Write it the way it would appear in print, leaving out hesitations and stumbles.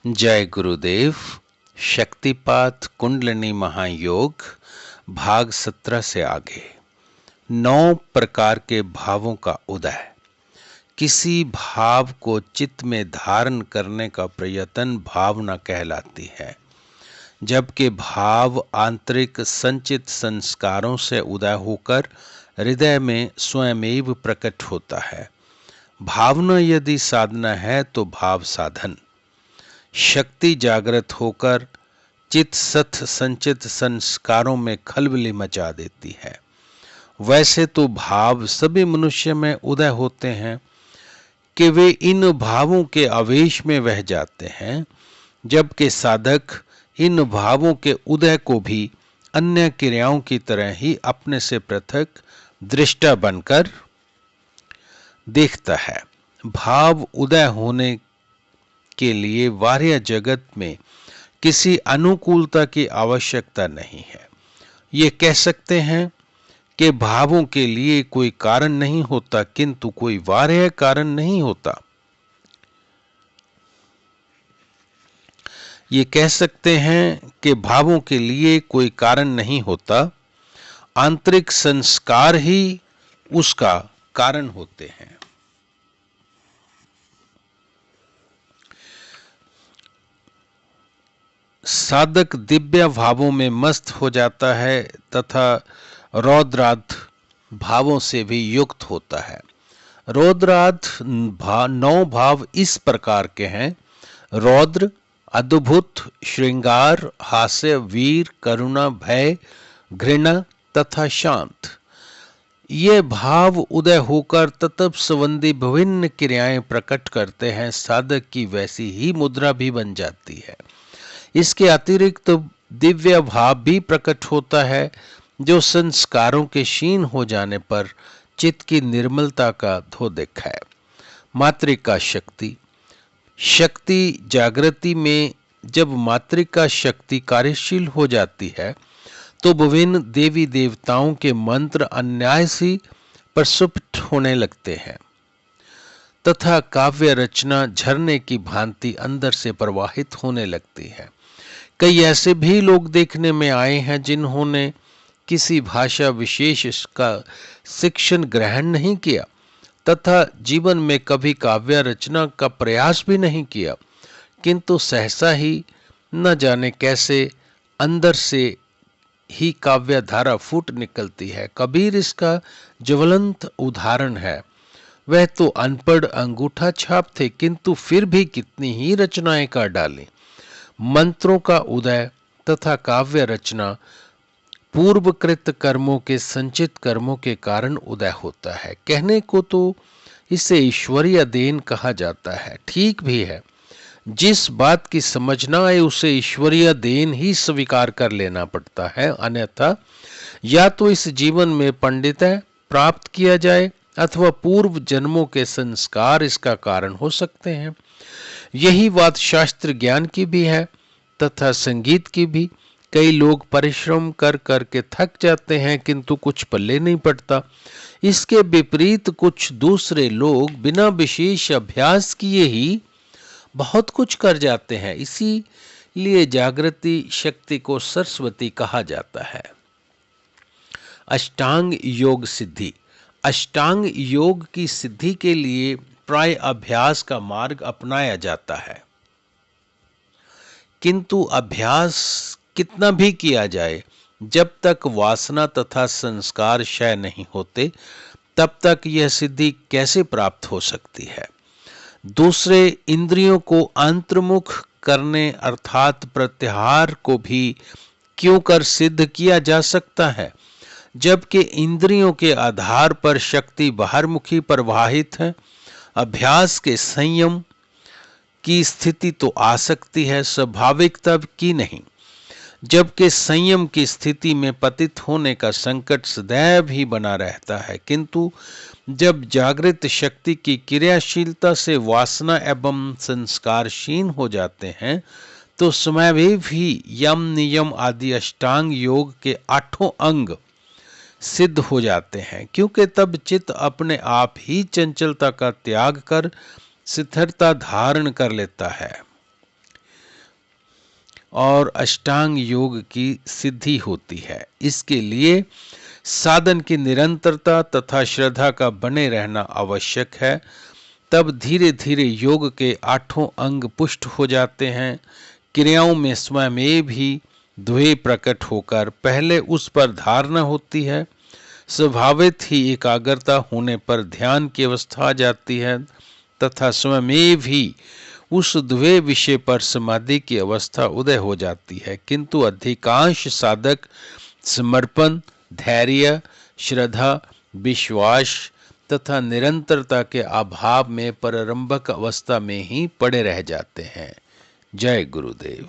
जय गुरुदेव। शक्तिपात कुंडलिनी महायोग भाग 17 से आगे। 9 प्रकार के भावों का उदय। किसी भाव को चित्त में धारण करने का प्रयत्न भावना कहलाती है, जबकि भाव आंतरिक संचित संस्कारों से उदय होकर हृदय में स्वयमेव प्रकट होता है। भावना यदि साधना है तो भाव साधन। शक्ति जागृत होकर चित्त सथ संचित संस्कारों में खलबली मचा देती है। वैसे तो भाव सभी मनुष्य में उदय होते हैं कि वे इन भावों के आवेश में बह जाते हैं, जबकि साधक इन भावों के उदय को भी अन्य क्रियाओं की तरह ही अपने से पृथक दृष्टा बनकर देखता है। भाव उदय होने के लिए बाह्य जगत में किसी अनुकूलता की आवश्यकता नहीं है। ये कह सकते हैं कि भावों के लिए कोई कारण नहीं होता, किंतु कोई बाह्य कारण नहीं होता। ये कह सकते हैं कि भावों के लिए कोई कारण नहीं होता, आंतरिक संस्कार ही उसका कारण होते हैं। साधक दिव्य भावों में मस्त हो जाता है तथा रौद्राद भावों से भी युक्त होता है। रौद्राद 9 भाव इस प्रकार के हैं: रौद्र, अद्भुत, श्रृंगार, हास्य, वीर, करुणा, भय, घृणा तथा शांत। ये भाव उदय होकर तत्व संबंधी विभिन्न क्रियाएं प्रकट करते हैं। साधक की वैसी ही मुद्रा भी बन जाती है। इसके अतिरिक्त दिव्य भाव भी प्रकट होता है, जो संस्कारों के क्षीण हो जाने पर चित्त की निर्मलता का द्योतक है। मातृका शक्ति। शक्ति जागृति में जब मातृका शक्ति कार्यशील हो जाती है तो विभिन्न देवी देवताओं के मंत्र अनायास प्रस्फुट होने लगते हैं तथा काव्य रचना झरने की भांति अंदर से प्रवाहित होने लगती है। कई ऐसे भी लोग देखने में आए हैं जिन्होंने किसी भाषा विशेष का शिक्षण ग्रहण नहीं किया तथा जीवन में कभी काव्य रचना का प्रयास भी नहीं किया, किंतु सहसा ही न जाने कैसे अंदर से ही काव्य धारा फूट निकलती है। कबीर इसका ज्वलंत उदाहरण है। वह तो अनपढ़ अंगूठा छाप थे, किंतु फिर भी कितनी ही रचनाएं कर डाली। मंत्रों का उदय तथा काव्य रचना पूर्वकृत कर्मों के संचित कर्मों के कारण उदय होता है। कहने को तो इसे ईश्वरीय देन कहा जाता है, ठीक भी है। जिस बात की समझ न आए उसे ईश्वरीय देन ही स्वीकार कर लेना पड़ता है, अन्यथा या तो इस जीवन में पंडितय प्राप्त किया जाए अथवा पूर्व जन्मों के संस्कार इसका कारण हो सकते हैं। यही बात शास्त्र ज्ञान की भी है तथा संगीत की भी। कई लोग परिश्रम कर करके थक जाते हैं, किंतु कुछ पल्ले नहीं पड़ता। इसके विपरीत कुछ दूसरे लोग बिना विशेष अभ्यास किए ही बहुत कुछ कर जाते हैं। इसीलिए जागृति शक्ति को सरस्वती कहा जाता है। अष्टांग योग सिद्धि। अष्टांग योग की सिद्धि के लिए प्राय अभ्यास का मार्ग अपनाया जाता है, किंतु अभ्यास कितना भी किया जाए, जब तक वासना तथा संस्कार क्षय नहीं होते तब तक यह सिद्धि कैसे प्राप्त हो सकती है। दूसरे इंद्रियों को अंतर्मुख करने अर्थात प्रत्याहार को भी क्यों कर सिद्ध किया जा सकता है, जबकि इंद्रियों के आधार पर शक्ति बाहरमुखी प्रवाहित है। अभ्यास के संयम की स्थिति तो आ सकती है, स्वाभाविक तब की नहीं, जबकि संयम की स्थिति में पतित होने का संकट सदैव ही बना रहता है। किंतु जब जागृत शक्ति की क्रियाशीलता से वासना एवं संस्कार क्षीण हो जाते हैं तो स्वयं भी यम नियम आदि अष्टांग योग के 8 अंग सिद्ध हो जाते हैं, क्योंकि तब चित्त अपने आप ही चंचलता का त्याग कर स्थिरता धारण कर लेता है। और अष्टांग योग की सिद्धि होती है। इसके लिए साधन की निरंतरता तथा श्रद्धा का बने रहना आवश्यक है। तब धीरे धीरे योग के 8 अंग पुष्ट हो जाते हैं। क्रियाओं में स्वयं भी द्वे प्रकट होकर पहले उस पर धारणा होती है। स्वाभाविक ही एकाग्रता होने पर ध्यान की अवस्था आ जाती है तथा स्वयं भी उस द्वे विषय पर समाधि की अवस्था उदय हो जाती है। किंतु अधिकांश साधक समर्पण, धैर्य, श्रद्धा, विश्वास तथा निरंतरता के अभाव में प्रारंभिक अवस्था में ही पड़े रह जाते हैं। जय गुरुदेव।